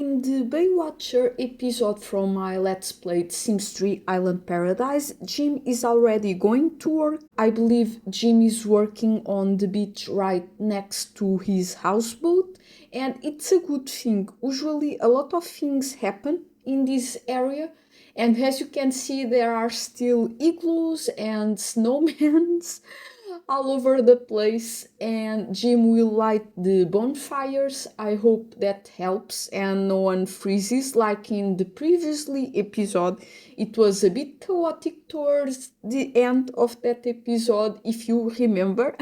In the Baywatcher episode from my Let's Play Sims 3 Island Paradise, Jim is already going to work. I believe Jim is working on the beach right next to his houseboat, and it's a good thing. Usually a lot of things happen in this area, and as you can see there are still igloos and snowmans all over the place, and Jim will light the bonfires. I hope that helps and no one freezes like in the previously episode. It was a bit chaotic towards the end of that episode, if you remember.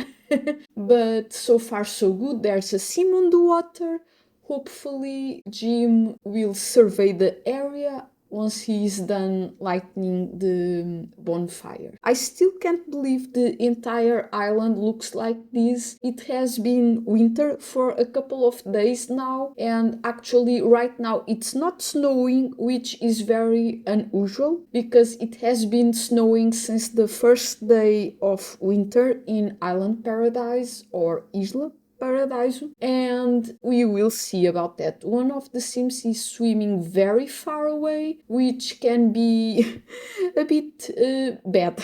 But so far so good. There's a sim on the water. Hopefully Jim will survey the area once he is done lighting the bonfire. I still can't believe the entire island looks like this. It has been winter for a couple of days now, and actually right now it's not snowing, which is very unusual because it has been snowing since the first day of winter in Island Paradise or Isla Paradiso, and we will see about that. One of the sims is swimming very far away, which can be a bit bad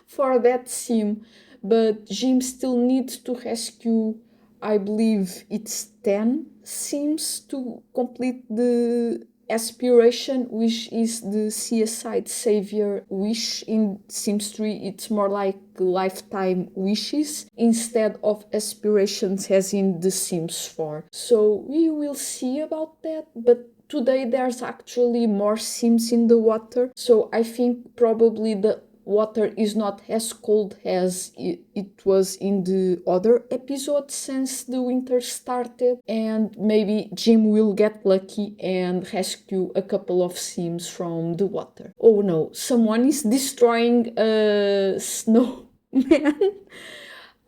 for that sim, but Jim still needs to rescue, I believe it's 10 sims to complete the aspiration, which is the Seaside Savior wish. In Sims 3 it's more like lifetime wishes instead of aspirations as in the Sims 4. So we will see about that, but today there's actually more sims in the water, so I think probably the water is not as cold as it was in the other episode since the winter started, and maybe Jim will get lucky and rescue a couple of sims from the water. Oh no, someone is destroying a snowman.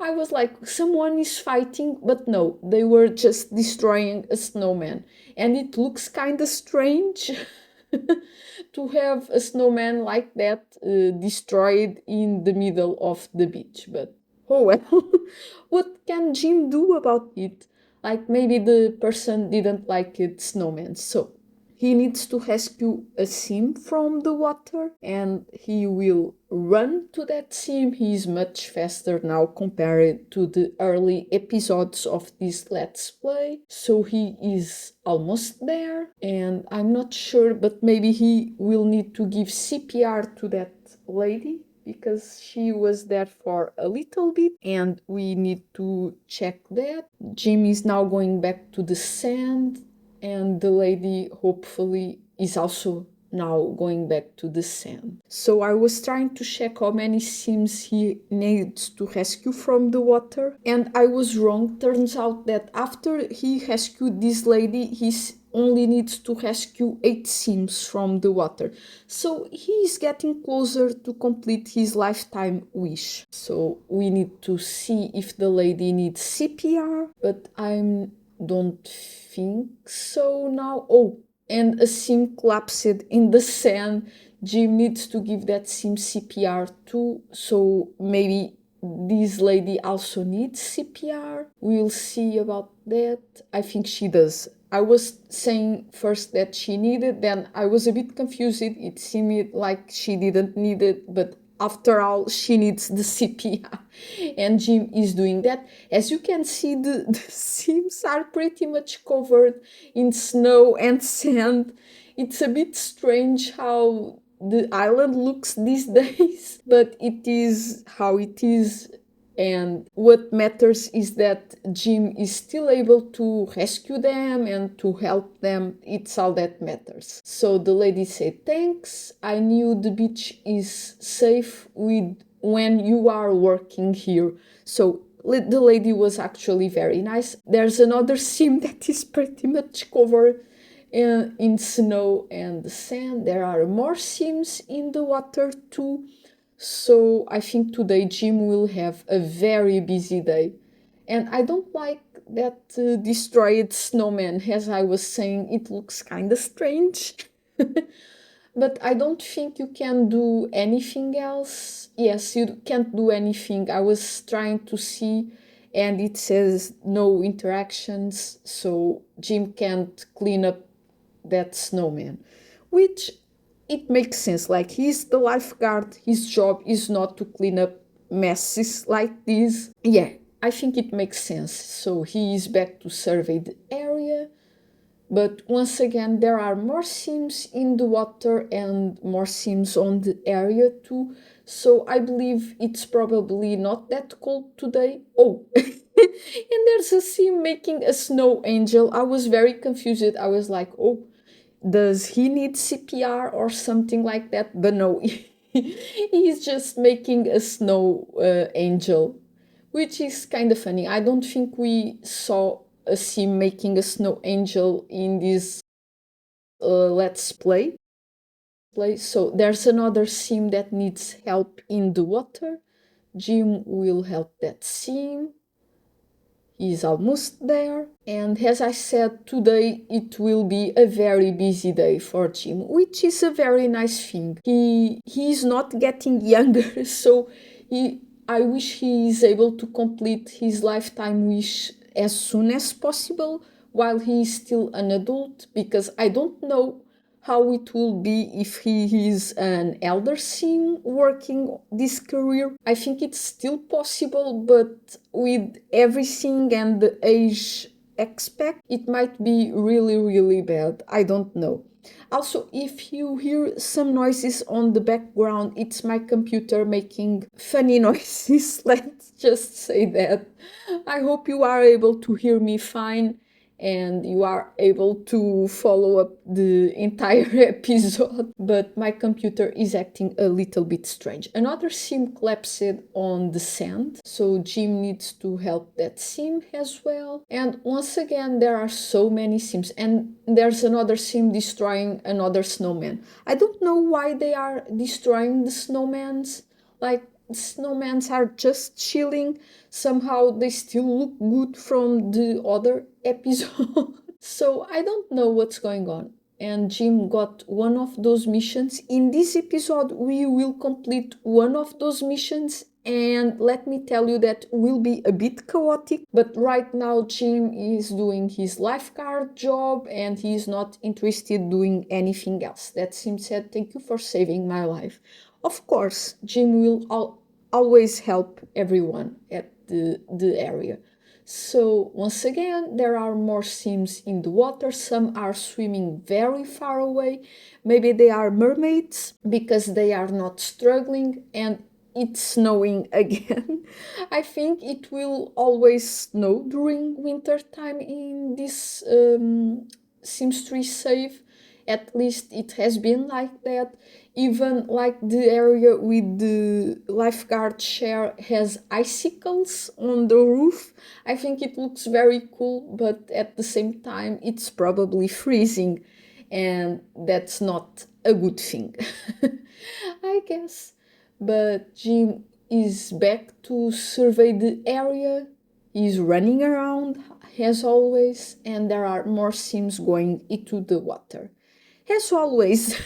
I was like, someone is fighting, but no, they were just destroying a snowman. And it looks kind of strange to have a snowman like that destroyed in the middle of the beach. But oh well, what can Jim do about it? Like maybe the person didn't like it, snowman, so he needs to rescue a sim from the water, and he will run to that sim. He is much faster now compared to the early episodes of this Let's Play. So he is almost there, and I'm not sure, but maybe he will need to give CPR to that lady, because she was there for a little bit, and we need to check that. Jim is now going back to the sand, and the lady hopefully is also now going back to the sand. So I was trying to check how many sims he needs to rescue from the water, and I was wrong. Turns out that after he rescued this lady, he only needs to rescue 8 sims from the water. So he is getting closer to complete his lifetime wish. So we need to see if the lady needs CPR, but I don't think so now. Oh, and a sim collapsed in the sand. Jim needs to give that sim CPR too, so maybe this lady also needs CPR. We'll see about that. I think she does. I was saying first that she needed, then I was a bit confused. It seemed like she didn't need it, but after all, she needs the CPR, and Jim is doing that. As you can see, the sims are pretty much covered in snow and sand. It's a bit strange how the island looks these days, but it is how it is. And what matters is that Jim is still able to rescue them and to help them. It's all that matters. So the lady said, thanks. I knew the beach is safe when you are working here. So the lady was actually very nice. There's another sim that is pretty much covered in snow and sand. There are more sims in the water too. So I think today Jim will have a very busy day. And I don't like that destroyed snowman. As I was saying, it looks kind of strange. But I don't think you can do anything else. Yes, you can't do anything. I was trying to see, and it says no interactions. So Jim can't clean up that snowman, which it makes sense. Like, he's the lifeguard, his job is not to clean up messes like this. Yeah, I think it makes sense. So he is back to survey the area. But once again, there are more sims in the water and more sims on the area too. So I believe it's probably not that cold today. Oh, and there's a sim making a snow angel. I was very confused. I was like, oh, does he need CPR or something like that? But no, he's just making a snow angel, which is kind of funny. I don't think we saw a sim making a snow angel in this let's play. So there's another sim that needs help in the water. Jim will help that sim. He's almost there. And as I said, today it will be a very busy day for Jim, which is a very nice thing. He's not getting younger, so I wish he is able to complete his lifetime wish as soon as possible while he is still an adult, because I don't know how it will be if he is an elder sim working this career. I think it's still possible, but with everything and the age expect, it might be really, really bad. I don't know. Also, if you hear some noises on the background, it's my computer making funny noises. Let's just say that. I hope you are able to hear me fine and you are able to follow up the entire episode, but my computer is acting a little bit strange. Another sim collapsed on the sand, so Jim needs to help that sim as well. And once again, there are so many sims, and there's another sim destroying another snowman. I don't know why they are destroying the snowmans. Like, snowmans are just chilling. Somehow they still look good from the other episode. So I don't know what's going on. And Jim got one of those missions. In this episode, we will complete one of those missions. And let me tell you, that will be a bit chaotic. But right now, Jim is doing his lifeguard job and he is not interested doing anything else. That Sim said, "Thank you for saving my life." Of course, Jim will always help everyone at the area. So once again, there are more sims in the water. Some are swimming very far away. Maybe they are mermaids because they are not struggling, and it's snowing again. I think it will always snow during winter time in this Sims 3 save. At least it has been like that. Even like the area with the lifeguard chair has icicles on the roof. I think it looks very cool, but at the same time it's probably freezing, and that's not a good thing. I guess. But Jim is back to survey the area. He's running around as always, and there are more sims going into the water. As always,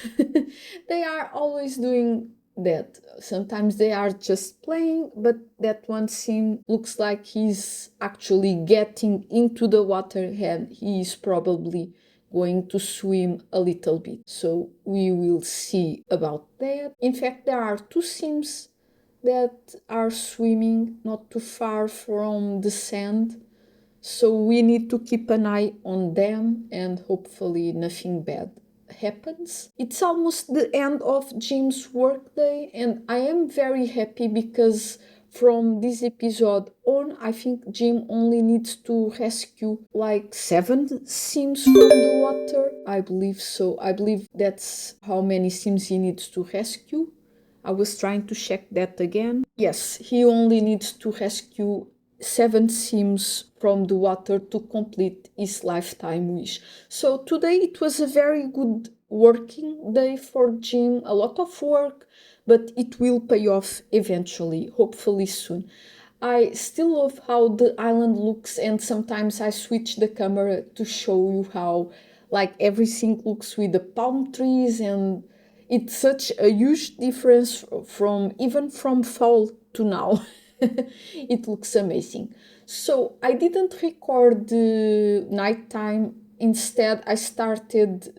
they are always doing that. Sometimes they are just playing, but that one sim looks like he's actually getting into the water and he is probably going to swim a little bit. So we will see about that. In fact, there are two sims that are swimming not too far from the sand. So we need to keep an eye on them and hopefully nothing bad happens. It's almost the end of Jim's workday, and I am very happy because from this episode on, I think Jim only needs to rescue like 7 sims from the water. I believe so. I believe that's how many sims he needs to rescue. I was trying to check that again. Yes, he only needs to rescue 7 sims from the water to complete his lifetime wish. So today it was a very good working day for Jim, a lot of work, but it will pay off eventually, hopefully soon. I still love how the island looks, and sometimes I switch the camera to show you how like everything looks with the palm trees, and it's such a huge difference from even from fall to now. It looks amazing. So I didn't record the nighttime instead I started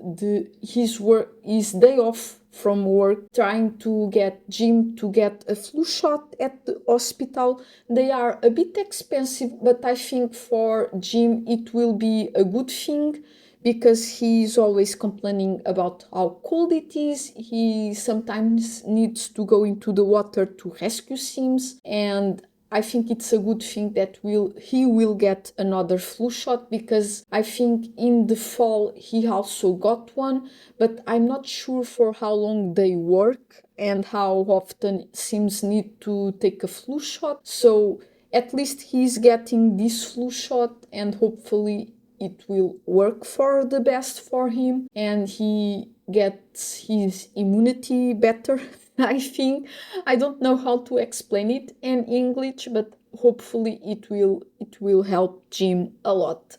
his day off from work trying to get Jim to get a flu shot at the hospital. They are a bit expensive, but I think for Jim it will be a good thing because he's always complaining about how cold it is. He sometimes needs to go into the water to rescue Sims, and I think it's a good thing that he will get another flu shot, because I think in the fall he also got one, but I'm not sure for how long they work and how often Sims need to take a flu shot. So at least he's getting this flu shot, and hopefully it will work for the best for him and he gets his immunity better. I think I don't know how to explain it in English, but hopefully it will help Jim a lot.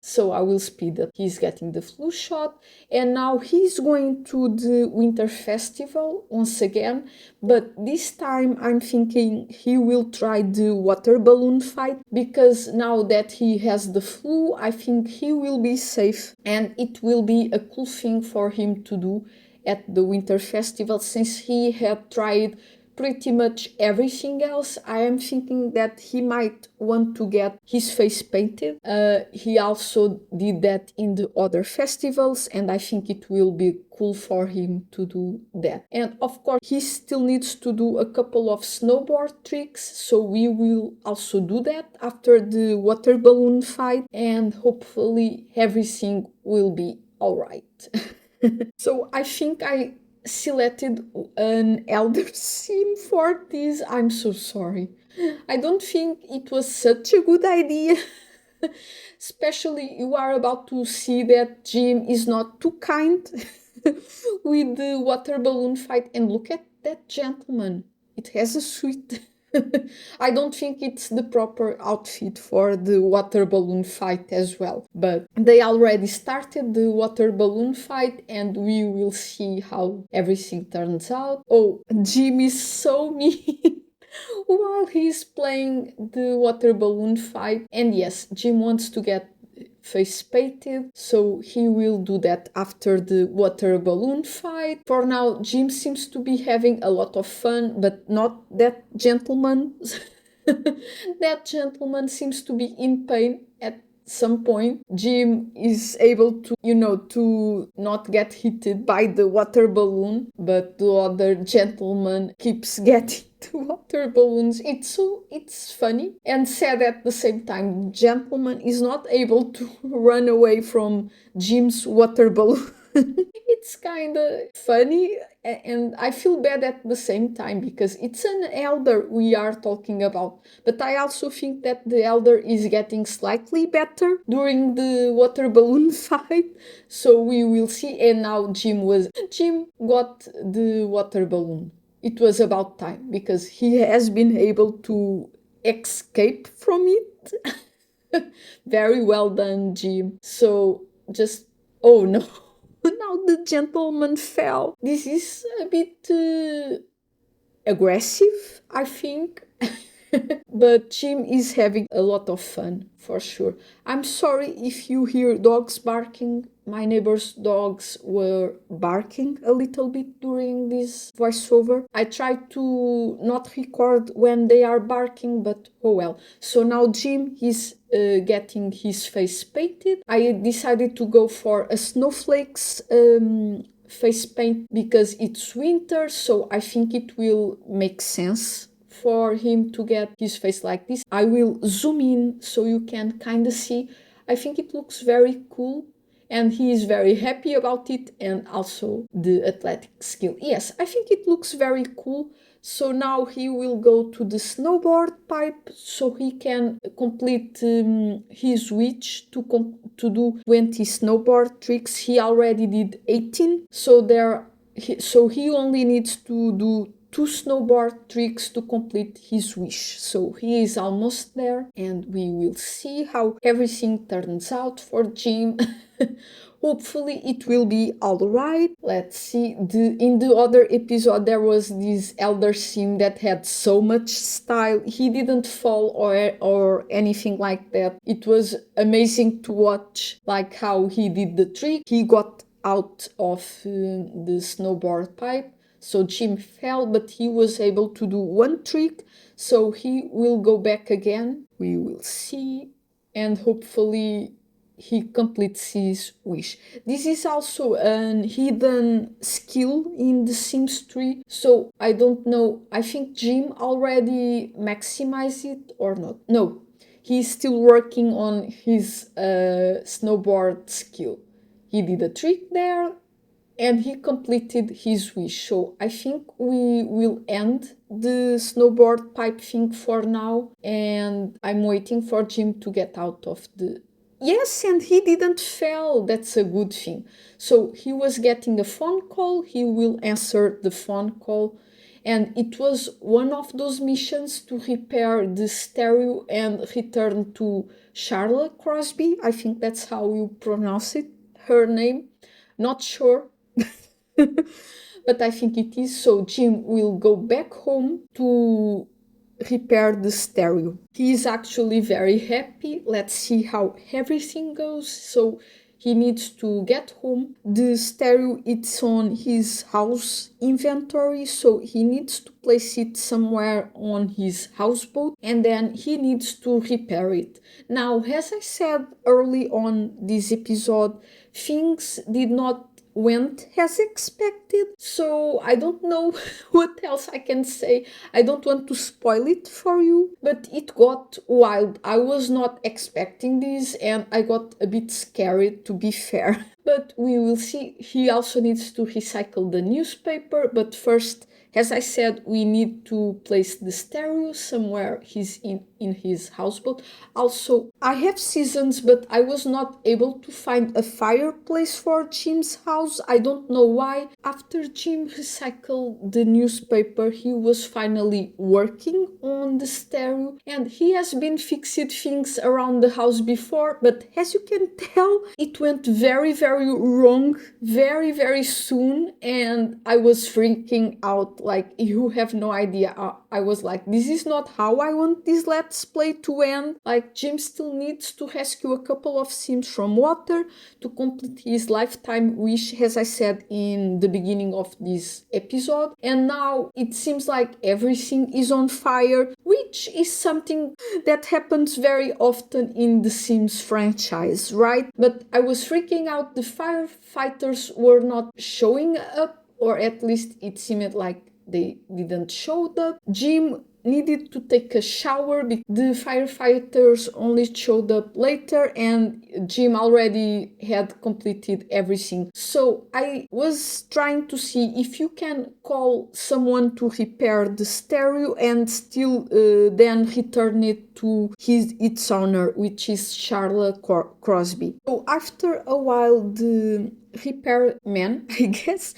So I will speed up. He's getting the flu shot, and now he's going to the Winter Festival once again, but this time I'm thinking he will try the water balloon fight, because now that he has the flu, I think he will be safe and it will be a cool thing for him to do at the Winter Festival, since he had tried pretty much everything else. I am thinking that he might want to get his face painted. He also did that in the other festivals, and I think it will be cool for him to do that. And of course, he still needs to do a couple of snowboard tricks, so we will also do that after the water balloon fight, and hopefully everything will be alright. So I think I selected an elder sim for this. I'm so sorry. I don't think it was such a good idea. Especially you are about to see that Jim is not too kind with the water balloon fight. And look at that gentleman. It has a suit. I don't think it's the proper outfit for the water balloon fight as well. But they already started the water balloon fight, and we will see how everything turns out. Oh, Jim is so mean while he's playing the water balloon fight. And yes, Jim wants to get face painted, so he will do that after the water balloon fight. For now, Jim seems to be having a lot of fun, but not that gentleman. That gentleman seems to be in pain at some point. Jim is able to, to not get hit by the water balloon, but the other gentleman keeps getting the water balloons. It's funny and sad at the same time. Gentleman is not able to run away from Jim's water balloon. It's kind of funny, and I feel bad at the same time because it's an elder we are talking about. But I also think that the elder is getting slightly better during the water balloon fight, so we will see. And now Jim got the water balloon. It was about time, because he has been able to escape from it. Very well done, Jim. So oh no. Now the gentleman fell. This is a bit aggressive, I think. But Jim is having a lot of fun, for sure. I'm sorry if you hear dogs barking. My neighbor's dogs were barking a little bit during this voiceover. I tried to not record when they are barking, but oh well. So now Jim is getting his face painted. I decided to go for a snowflakes face paint because it's winter, so I think it will make sense for him to get his face like this. I will zoom in so you can kind of see. I think it looks very cool, and he is very happy about it, and also the athletic skill. Yes, I think it looks very cool. So now he will go to the snowboard pipe so he can complete his wish to do 20 snowboard tricks. He already did 18, so he only needs to do 2 snowboard tricks to complete his wish. So he is almost there, and we will see how everything turns out for Jim. hopefully it will be alright. Let's see. In the other episode there was this elder sim that had so much style. He didn't fall or anything like that. It was amazing to watch like how he did the trick. He got out of the snowboard pipe. So Jim fell, but he was able to do one trick. So he will go back again. We will see. And hopefully he completes his wish. This is also a hidden skill in The Sims 3. So I don't know. I think Jim already maximized it or not. No, he's still working on his snowboard skill. He did a trick there and he completed his wish. So I think we will end the snowboard pipe thing for now, and I'm waiting for Jim to get out of the... Yes, and he didn't fail. That's a good thing. So he was getting a phone call. He will answer the phone call. And it was one of those missions to repair the stereo and return to Charlotte Crosby. I think that's how you pronounce it, her name. Not sure. But I think it is. So Jim will go back home to repair the stereo. He is actually very happy. Let's see how everything goes. So he needs to get home. The stereo, it's on his house inventory, so he needs to place it somewhere on his houseboat, and then he needs to repair it. Now, as I said early on this episode, things did not went as expected, so I don't know what else I can say. I don't want to spoil it for you, but it got wild. I was not expecting this and I got a bit scared, to be fair. But we will see. He also needs to recycle the newspaper, but first, as I said, we need to place the stereo somewhere he's in his houseboat. Also, I have seasons, but I was not able to find a fireplace for Jim's house. I don't know why. After Jim recycled the newspaper, he was finally working on the stereo, and he has been fixing things around the house before, but as you can tell, it went very, very wrong very, very soon, and I was freaking out. Like, you have no idea. I was like, this is not how I want this let's play to end. Like, Jim still needs to rescue a couple of Sims from water to complete his lifetime wish, as I said in the beginning of this episode. And now it seems like everything is on fire, which is something that happens very often in the Sims franchise, right? But I was freaking out. The firefighters were not showing up, or at least it seemed like they didn't show up. Jim needed to take a shower because the firefighters only showed up later and Jim already had completed everything. So I was trying to see if you can call someone to repair the stereo and still then return it to its owner, which is Charlotte Crosby. So after a while, the repairman, I guess,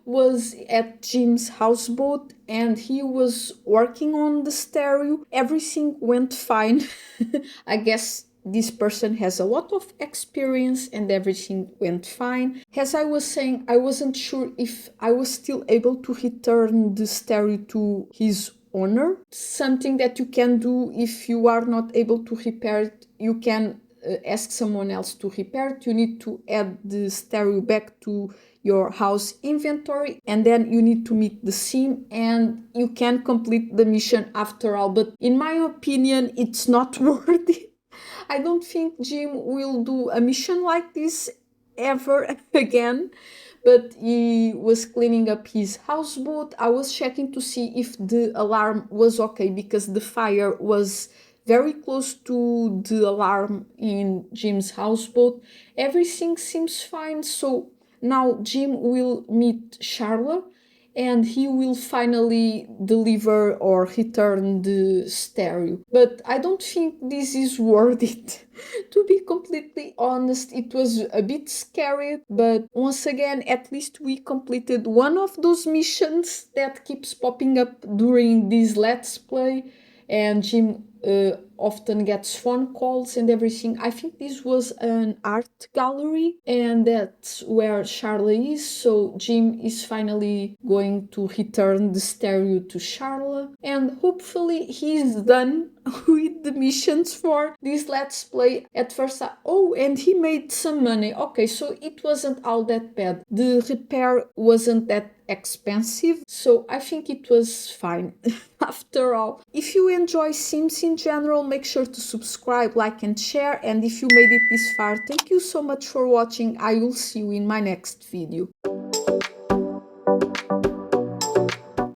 was at Jim's houseboat and he was working on the stereo. Everything went fine. I guess this person has a lot of experience and everything went fine. As I was saying, I wasn't sure if I was still able to return the stereo to his owner. Something that you can do if you are not able to repair it, you can ask someone else to repair it. You need to add the stereo back to your house inventory and then you need to meet the sim and you can complete the mission after all. But in my opinion, it's not worth it. I don't think Jim will do a mission like this ever again. But he was cleaning up his houseboat. I was checking to see if the alarm was okay because the fire was very close to the alarm in Jim's houseboat. Everything seems fine. So now Jim will meet Charlotte and he will finally deliver or return the stereo. But I don't think this is worth it. To be completely honest, it was a bit scary, but once again, at least we completed one of those missions that keeps popping up during this Let's Play. and Jim often gets phone calls and everything. I think this was an art gallery, and that's where Charlotte is. So Jim is finally going to return the stereo to Charlotte, and hopefully he's done with the missions for this Let's Play. At first, and he made some money. Okay, so it wasn't all that bad. The repair wasn't that expensive, so I think it was fine. After all, if you enjoy Sims in general, make sure to subscribe, like and share, and if you made it this far, thank you so much for watching. I will see you in my next video.